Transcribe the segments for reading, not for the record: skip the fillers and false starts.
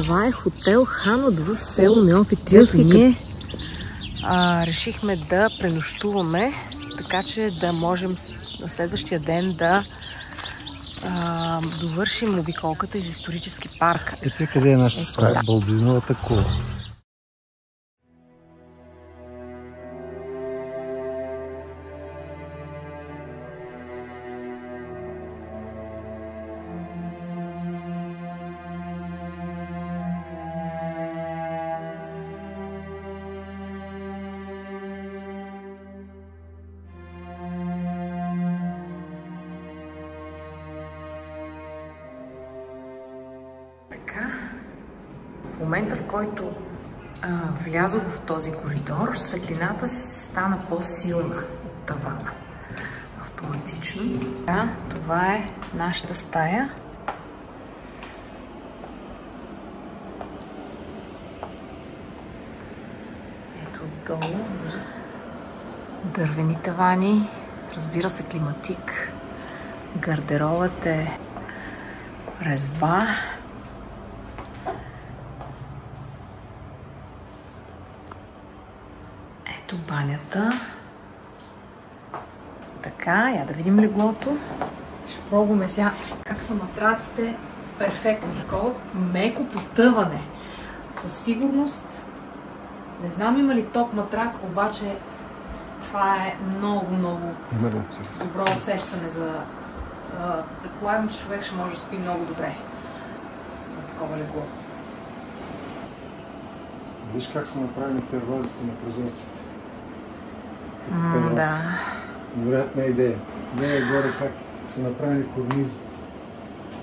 Това е хотел Ханът в село Неофитрилски. Ние решихме да пренощуваме, така че да можем на следващия ден да довършим обиколката из исторически парк. Ето къде е нашата стая? Балдуиновата кула. В момента, в който влязох в този коридор, светлината стана по-силна от тавана. Автоматично. Това е нашата стая. Ето долу. Дървени тавани. Разбира се, климатик. Гардеробът е резба. Ето банята. Така, я да видим леглото. Ще пробваме сега как са матраците. Перфектно. Такова меко потъване. Със сигурност. Не знам има ли топ матрак, обаче това е много добро усещане за... Предполагам, че човек ще може да спи много добре на такова легло. Виж как са направени первазите на прозорците. Да. Невероятна идея. Не е горе как са направени корнизите.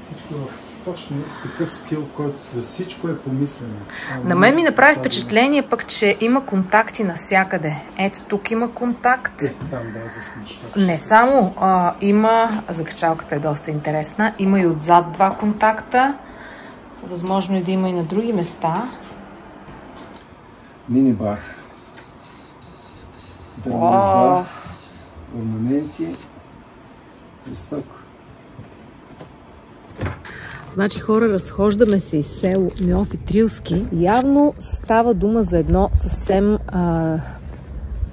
Всичко в точно такъв стил, който за всичко е помислено. На мен ми направи впечатление пък, че има контакти навсякъде. Ето тук има контакт. Там, да, за включвачка. Не само, има, закачалката е доста интересна, има и отзад два контакта. Възможно е да има и на други места. Мини-бар. Дървена орнаменти и стък. Значи хора, разхождаме се из село Неофитрилски. Явно става дума за едно съвсем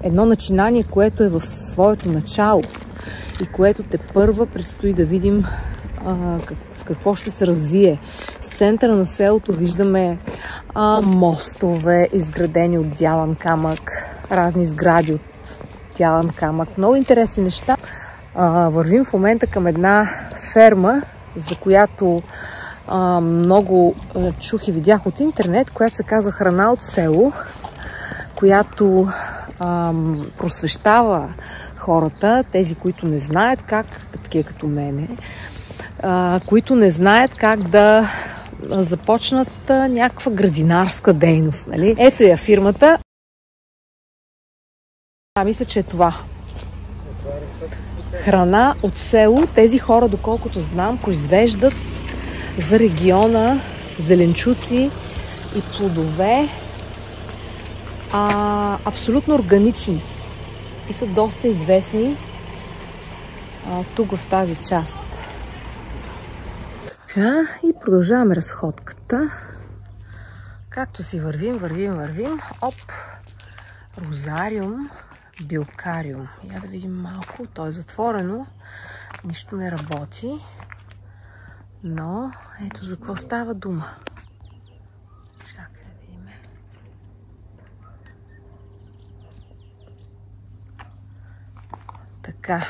едно начинание, което е в своето начало и което тепърва предстои да видим в какво ще се развие. В центъра на селото виждаме мостове, изградени от дялан камък, разни сгради от дялан камък. Много интересни неща. Вървим в момента към една ферма, за която много чух и видях от интернет, която се казва Храна от село, която просвещава хората, тези, които не знаят как, такива като мене, които не знаят как да започнат някаква градинарска дейност. Нали? Ето я фирмата. Мисля, че е това. Храна от село. Тези хора, доколкото знам, произвеждат за региона зеленчуци и плодове абсолютно органични и са доста известни тук в тази част. И продължаваме разходката. Както си вървим. Оп! Розариум, билкариум. Я да видим малко. То е затворено. Нищо не работи. Но ето за какво става дума. Чакай да видим. Така.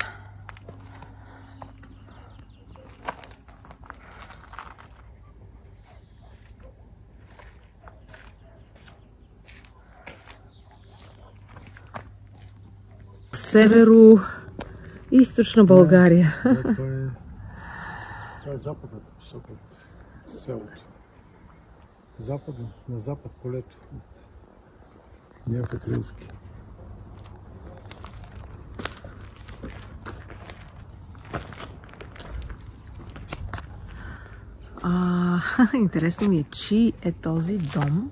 Северо-източна България. Това е западната посока от селото. На запад полето от Неофитрилски. Интересно ми е, чий е този дом.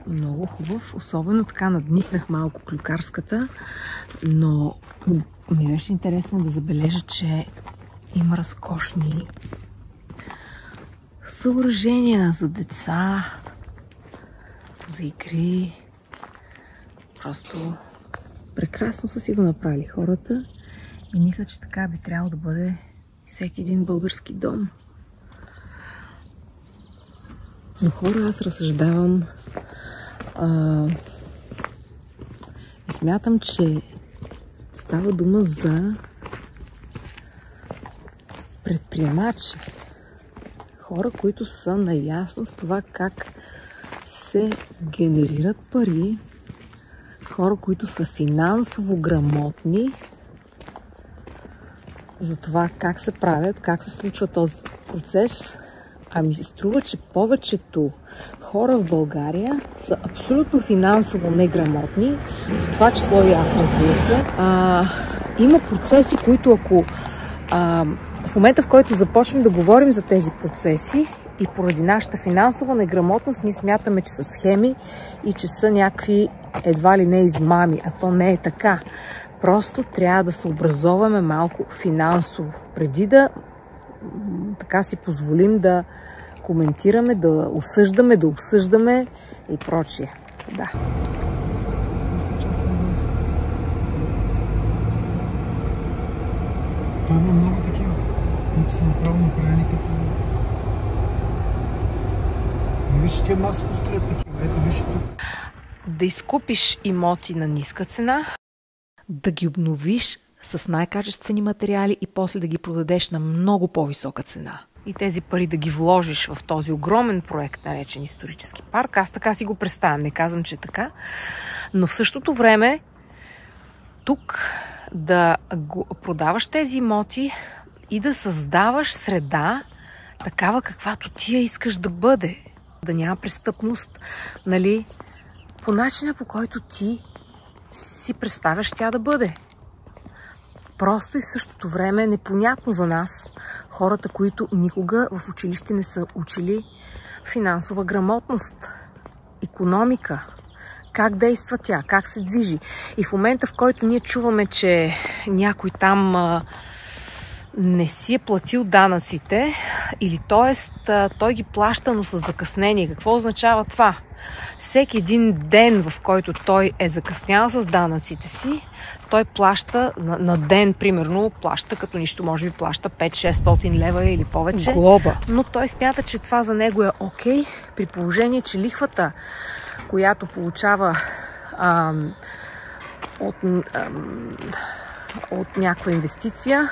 Много хубав, особено така надникнах малко клюкарската, но ми беше интересно да забележа, че има разкошни съоръжения за деца, за игри. Просто прекрасно са си го направили хората и мисля, че така би трябвало да бъде всеки един български дом. Но хора, аз разсъждавам и смятам, че става дума за предприемачи. Хора, които са наясно с това как се генерират пари. Хора, които са финансово грамотни за това как се правят, как се случва този процес. А ми се струва, че повечето хора в България са абсолютно финансово неграмотни, в това число и аз, разбира се. Има процеси, които ако в момента, в който започнем да говорим за тези процеси и поради нашата финансова неграмотност, ние смятаме, че са схеми и че са някакви едва ли не измами, а то не е така. Просто трябва да се образоваме малко финансово, преди да така си позволим да коментираме, да осъждаме, да обсъждаме и прочие. Да. Той има много такива, които са направо направени като... Виж, тия масово строят такива. Ето, виж тук. Да изкупиш имоти на ниска цена, да ги обновиш с най-качествени материали и после да ги продадеш на много по-висока цена. И тези пари да ги вложиш в този огромен проект, наречен исторически парк. Аз така си го представям, не казвам, че е така. Но в същото време тук да продаваш тези имоти и да създаваш среда такава, каквато ти я искаш да бъде. Да няма престъпност, нали, по начина, по който ти си представяш тя да бъде. Просто и в същото време е непонятно за нас, хората, които никога в училище не са учили финансова грамотност, икономика, как действа тя, как се движи. И в момента, в който ние чуваме, че някой там не си е платил данъците, или т.е. той ги плаща, но с закъснение. Какво означава това? Всеки един ден, в който той е закъснял с данъците си, той плаща на ден, примерно, плаща като нищо, може би плаща 500-600 лева или повече. Глоба. Но той смята, че това за него е окей, при положение, че лихвата, която получава от някаква инвестиция,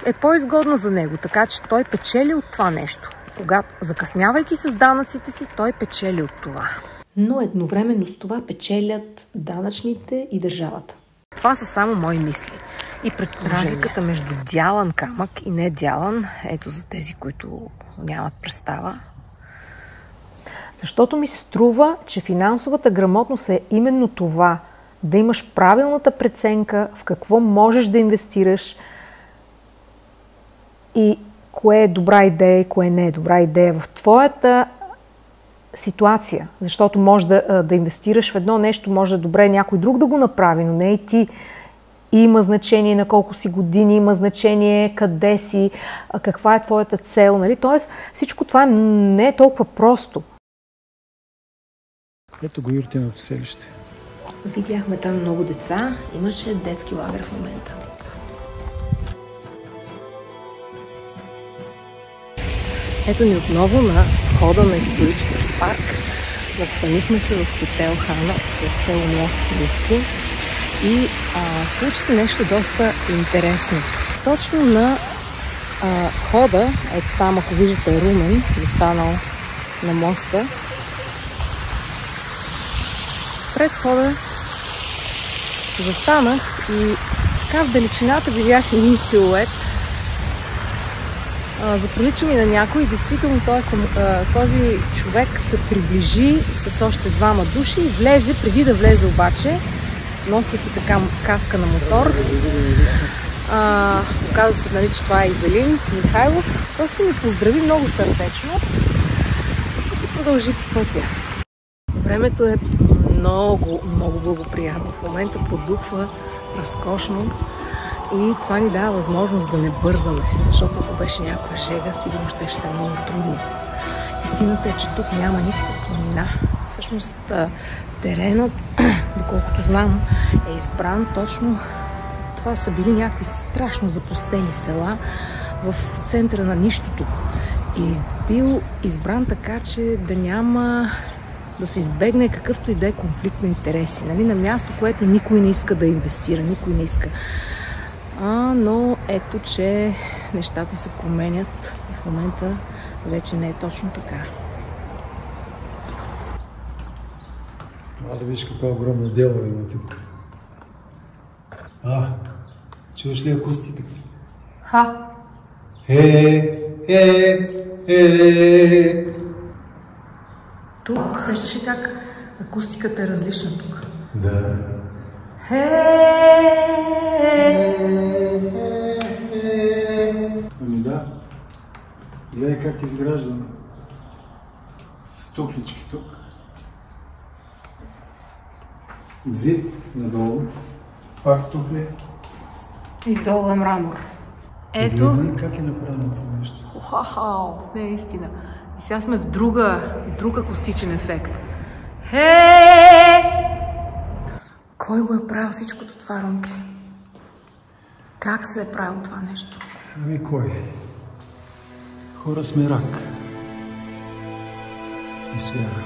е по-изгодна за него, така че той печели от това нещо. Когато, закъснявайки с данъците си, той печели от това. Но едновременно с това печелят данъчните и държавата. Това са само мои мисли и предположения. Разликата между дялан камък и не дялан, ето за тези, които нямат представа. Защото ми се струва, че финансовата грамотност е именно това. Да имаш правилната преценка в какво можеш да инвестираш и кое е добра идея и кое не е добра идея в твоята ситуация. Защото може да инвестираш в едно нещо, може да е добре някой друг да го направи, но не и ти. Има значение на колко си години, има значение къде си, каква е твоята цел. Нали? Тоест всичко това не е толкова просто. Ето го юртиното селище. Видяхме там много деца. Имаше детски лагер в момента. Ето ни отново на входа на исторически парк. Настанихме се в хотел Хана в село Трилски и случи се нещо доста интересно. Точно на входа, ето там, ако виждате, Румен, застанал на моста, пред входа застанах и така в далечината видях един силует. Заприлича ми на някой и действително този човек се приближи с още двама души и влезе, преди да влезе обаче, носейки така каска на мотор. Оказа се, нали, че това е Ивелин Михайлов. Просто ми поздрави много сърдечно и си продължи по пътя. Времето е много, много благоприятно. В момента подухва разкошно И това ни дава възможност да не бързаме, защото ако беше някаква жега, сигурно ще е много трудно. Истината е, че тук няма никаква планина. Всъщност теренът, доколкото знам, е избран точно. Това са били някакви страшно запустели села в центъра на нищото. И бил избран така, че да няма, да се избегне какъвто и да е конфликт на интереси. Нали? На място, което никой не иска да инвестира, никой не иска. Но ето, че нещата се променят и в момента вече не е точно така. Да виж каква огромна дело има тук. Чуваш ли акустиката? Тук усещаш ли как акустиката е различна тук? Да. Ами да. Гледай как изграждаме. С тухлички тук. Зид надолу. Пак тухли. И долу е мрамор. Ето. Гледай как е направено това нещо. Не е истина. И сега сме в друг акустичен ефект. Кой го е правил всичкото това, Ронки? Как се е правил това нещо? Ами кой? Хора с мерак. И с вяра.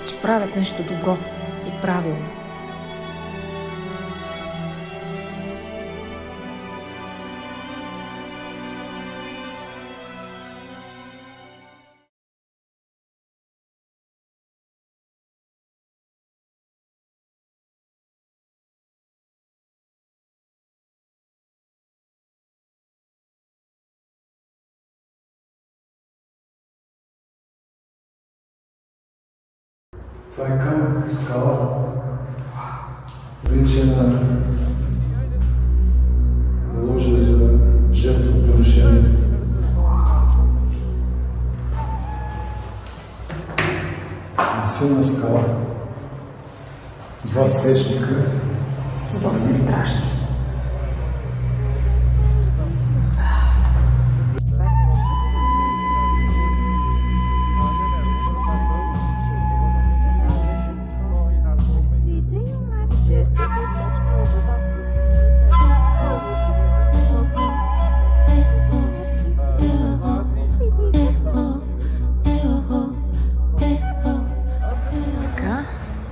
Че правят нещо добро и правилно. Това е камък, скала. Прилича на ложа за жертвоприношение. Силна скала. Два свещника. Доста страшно.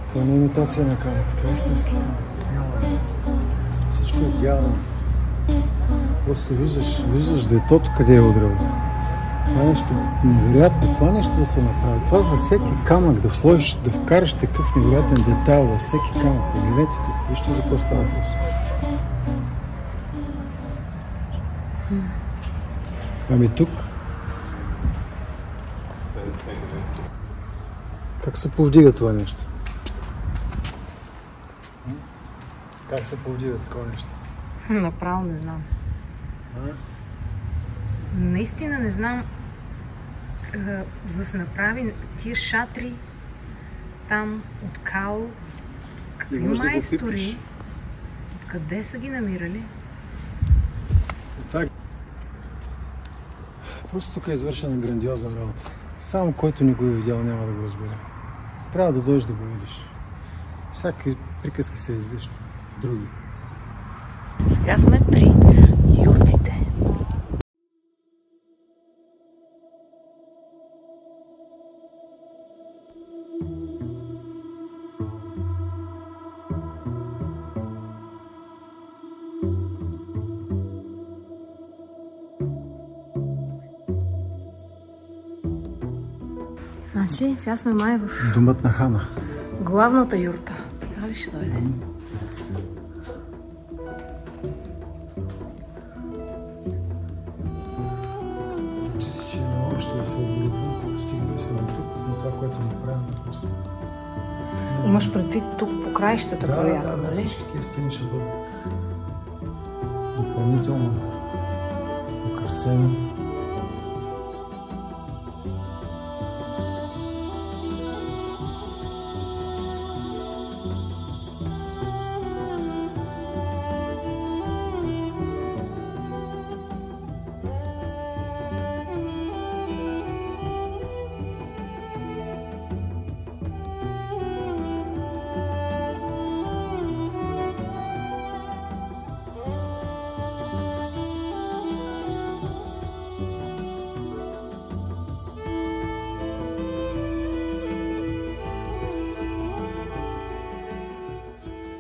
Това не е имитация на камък, това е истински камък. Всичко е идеално. Просто виждаш детето къде е удряло. Това е нещо невероятно. Това нещо да се направи. Това за всеки камък да сложиш, да вкараш такъв невероятен детайл във всеки камък. Погледнете тук, вижте за какво става въпрос. Ами тук. Как се повдига това нещо? Как се повдига такова нещо? Направо не знам. Наистина не знам. За да се направи тия шатри там от кал. Какви майстори? Откъде са ги намирали? Просто тук е извършена грандиозна работа. Само който не го е видял, няма да го разбере. Трябва да дойдеш да го видиш. Всяки приказки са излишни. Други. Сега сме при юртите. Значи, сега сме май в Домът на Хана. главната юрта. Така ли ще дойде? Чиси, че има още да се оборудва, стига да се тук, но това, което е направено е просто... Имаш предвид тук по краищата, вероятно, да, нали? всички тия стени ще бъдат допълнително украсени.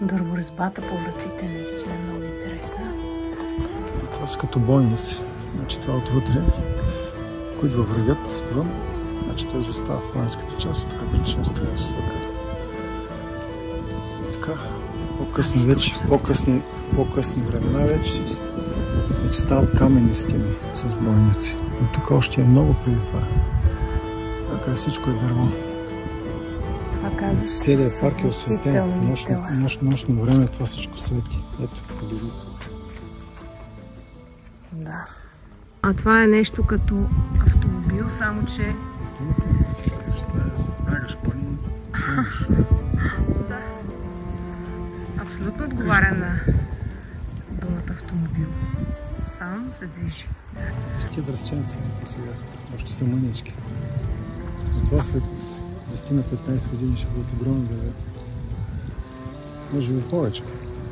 Дърворезбата по вратите наистина е много интересна. Това са като бойници. Значи това отвътре, които във врагът вън, значи той застава в планинската част, тук да речем става с така. Така, в по-късни времена вече стават каменни стени с бойници. Но тук още е много преди това. Така всичко е дърво. Това казваш, целият парк е осветен. Нощно време това всичко свети. Ето, погледни. Да. А това е нещо като автомобил, само че... Да. Абсолютно отговаря на думата автомобил. Сам се движи. Ще дръвченци тук сега. Още са мънички. Но това след 10-15 години ще бъдат огромни дървета. Може би повече.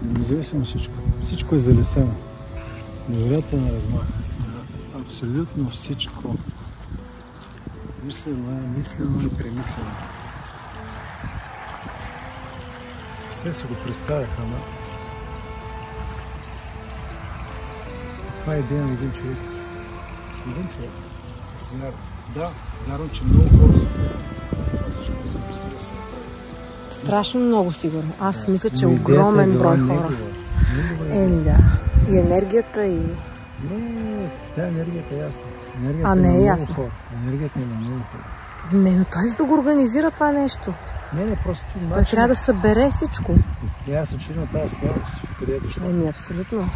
Независимо всичко. Всичко е залесено. Невероятен размах. Абсолютно всичко. Мислено и премислено. Все си го представяха, но... Това е идея на един човек. Един човек. С вяра. Да, вярвам, че много хора са това всичко се постои да се направи. Страшно много сигурно. Аз мисля, че огромен брой хора. Да. И енергията, и... Не, тя енергията е ясна. Не е ясно. Енергията е на много хора. Не, но той за да го организира това нещо. Не, просто... Той трябва да събере всичко. И аз се чудя на тази смелост. Къде е дошла? Абсолютно.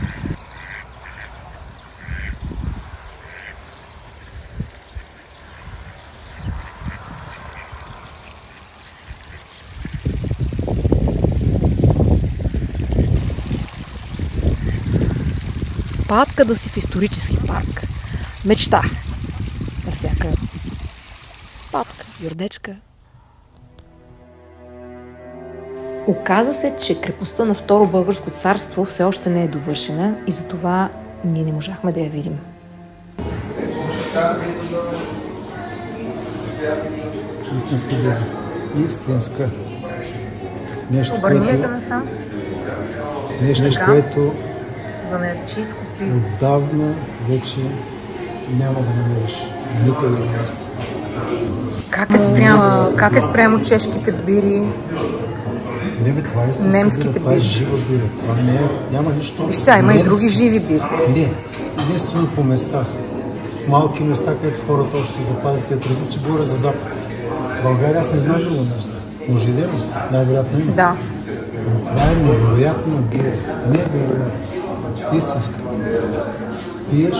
Патка да си в исторически парк. Мечта на всяка патка, юрдечка. Оказа се, че крепостта на Второ българско царство все още не е довършена и затова ние не можахме да я видим. Истинска вера. Истинска. Нещо, Обърнете насам. Нещо, което занаятчийско пиво. Отдавна вече няма да намериш никой на място. Как е спрямо чешките бири? Не бе, това е истинска немските бира, това е жива бира. Това няма нищо. Виж сега, има и други живи бири. Не, единствено по места. Малки места, където хората още се запазят тези традиции, говоря за Запад. В България аз не знам друго място. Може да има, най-вероятно има. Да. Но това е невероятно бира. Невероятно. Истинска. Пиеш.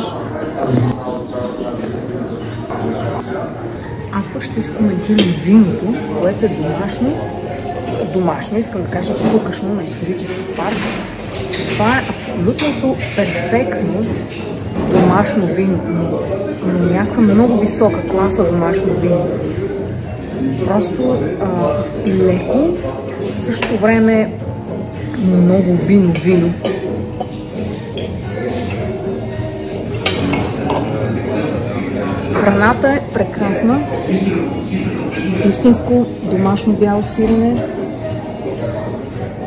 Аз пък ще изкоментирам виното, което е домашно. Домашно, искам да кажа кукашно на исторически парк. Това е абсолютното перфектно домашно вино, но някаква много висока класа домашно вино. Просто леко, в същото време много вино. Храната е прекрасна. Истинско домашно бяло сирене.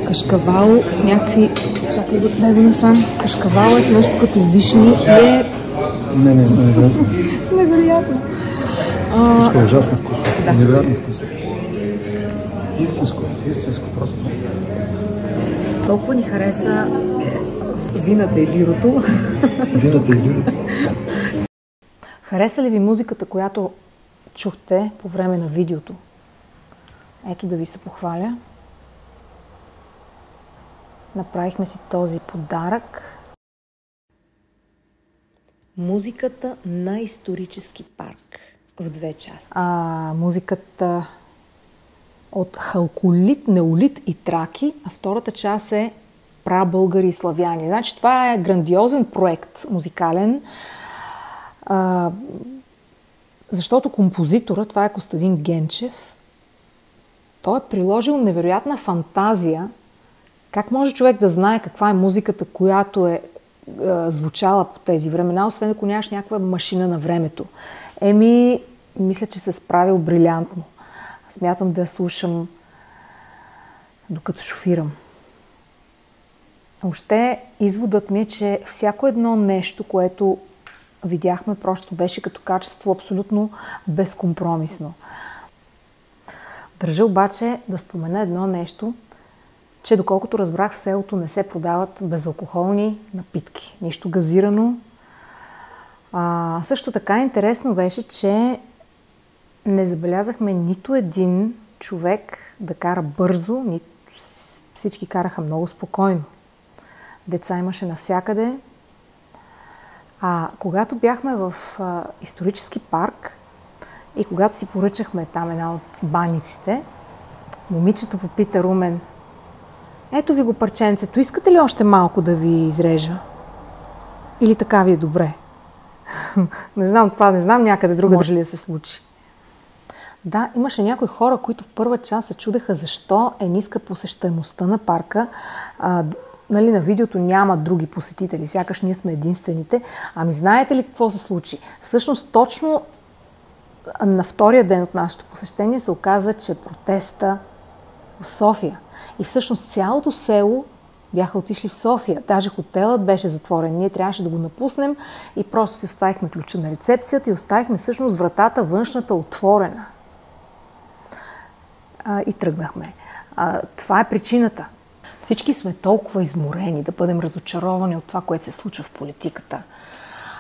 Кашкавал с някакви... Чакай да дай го насам. Кашкавал е с нещо като вишни и е... Не, невероятно. Всичко е ужасно вкусно. Да. Невероятно вкусно. Истинско просто. Толкова ни хареса вината и бирото. Хареса ли ви музиката, която чухте по време на видеото? Ето да ви се похваля. Направихме си този подарък. Музиката на исторически парк в 2 части. Музиката от халколит, неолит и траки, а втората част е прабългари и славяни. Значи това е грандиозен проект музикален, защото композитора, това е Костадин Генчев, той е приложил невероятна фантазия. Как може човек да знае каква е музиката, която е звучала по тези времена, освен ако нямаш някаква машина на времето? Мисля, че се справил брилянтно. Смятам да я слушам докато шофирам. Въобще, изводът ми е, че всяко едно нещо, което видяхме, просто беше като качество абсолютно безкомпромисно. Държа обаче да спомена едно нещо, че доколкото разбрах, в селото не се продават безалкохолни напитки. Нищо газирано. Също така интересно беше, че не забелязахме нито един човек да кара бързо, всички караха много спокойно. Деца имаше навсякъде. Когато бяхме в исторически парк и когато си поръчахме там една от баниците, момичето попита Румен: ето ви го парченцето, искате ли още малко да ви изрежа? Или така ви е добре? Не знам някъде друга може ли да се случи. Да, имаше някои хора, които в първа част се чудеха защо е ниска посещаемостта на парка. На видеото няма други посетители, сякаш ние сме единствените. Ами знаете ли какво се случи? Всъщност точно на втория ден от нашето посещение се оказа, че протеста в София. И всъщност цялото село бяха отишли в София. Даже хотелът беше затворен. Ние трябваше да го напуснем и просто си оставихме ключа на рецепцията и оставихме всъщност вратата външната отворена. И тръгнахме. Това е причината. Всички сме толкова изморени да бъдем разочаровани от това, което се случва в политиката.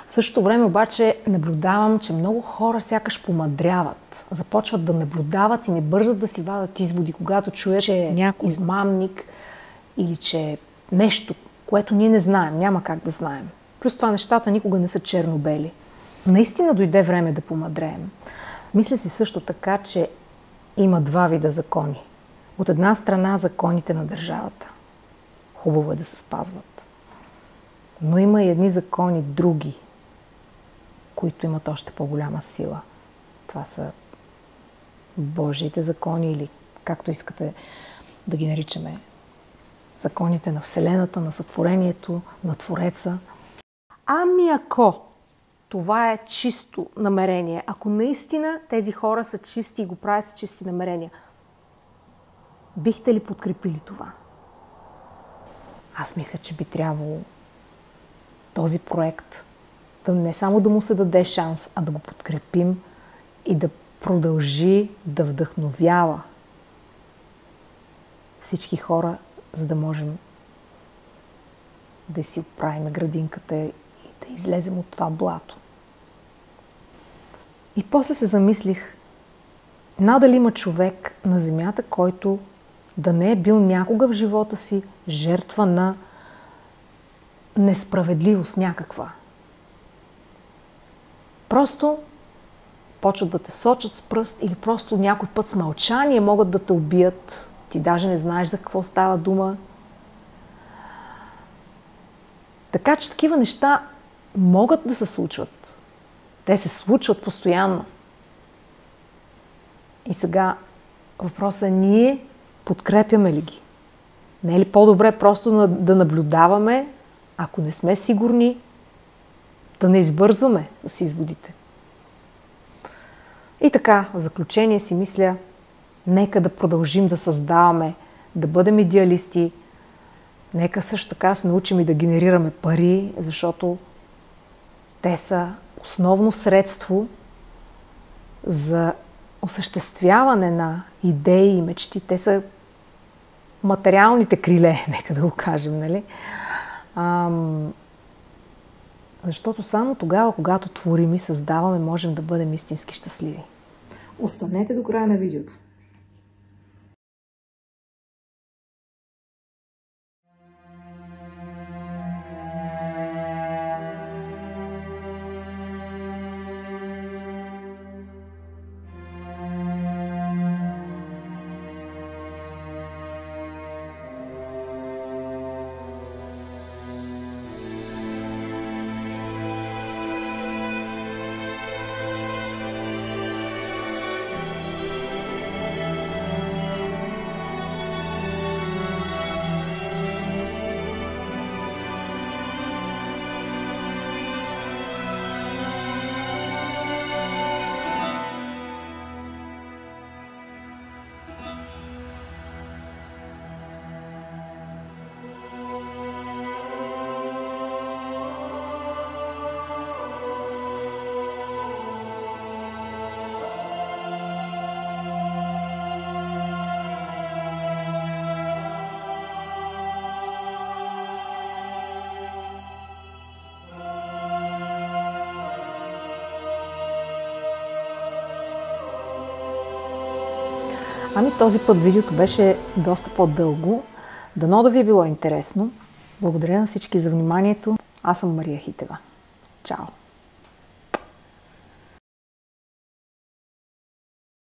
В същото време обаче наблюдавам, че много хора сякаш помадряват. Започват да наблюдават и не бързат да си вадат изводи, когато чуят, че е някой измамник или че е нещо, което ние не знаем, няма как да знаем. Плюс това нещата никога не са черно-бели. Наистина дойде време да помадреем. Мисля си също така, че има два вида закони. От една страна законите на държавата. Хубаво е да се спазват. Но има и едни закони, други, които имат още по-голяма сила. Това са Божиите закони или както искате да ги наричаме. Законите на Вселената, на сътворението, на Твореца. Ами ако това е чисто намерение, ако наистина тези хора са чисти и го правят с чисти намерения, бихте ли подкрепили това? Аз мисля, че би трябвало този проект не само да му се даде шанс, а да го подкрепим и да продължи да вдъхновява всички хора, за да можем да си оправим градинката и да излезем от това блато. И после се замислих, надали има човек на земята, който да не е бил някога в живота си жертва на несправедливост някаква. Просто почват да те сочат с пръст или просто някой път с мълчание могат да те убият. Ти даже не знаеш за какво става дума. Така че такива неща могат да се случват. Те се случват постоянно. И сега въпросът е ние подкрепяме ли ги? Не е ли по-добре просто да наблюдаваме, ако не сме сигурни, да не избързваме с изводите? И така, в заключение си мисля, нека да продължим да създаваме, да бъдем идеалисти, нека също така се научим и да генерираме пари, защото те са основно средство за осъществяване на идеи и мечти. Те са материалните криле, нека да го кажем, нали? Защото само тогава, когато творим и създаваме, можем да бъдем истински щастливи. Останете до края на видеото. Ами този път видеото беше доста по-дълго. Дано да ви е било интересно. Благодаря на всички за вниманието. Аз съм Мария Хитева. Чао!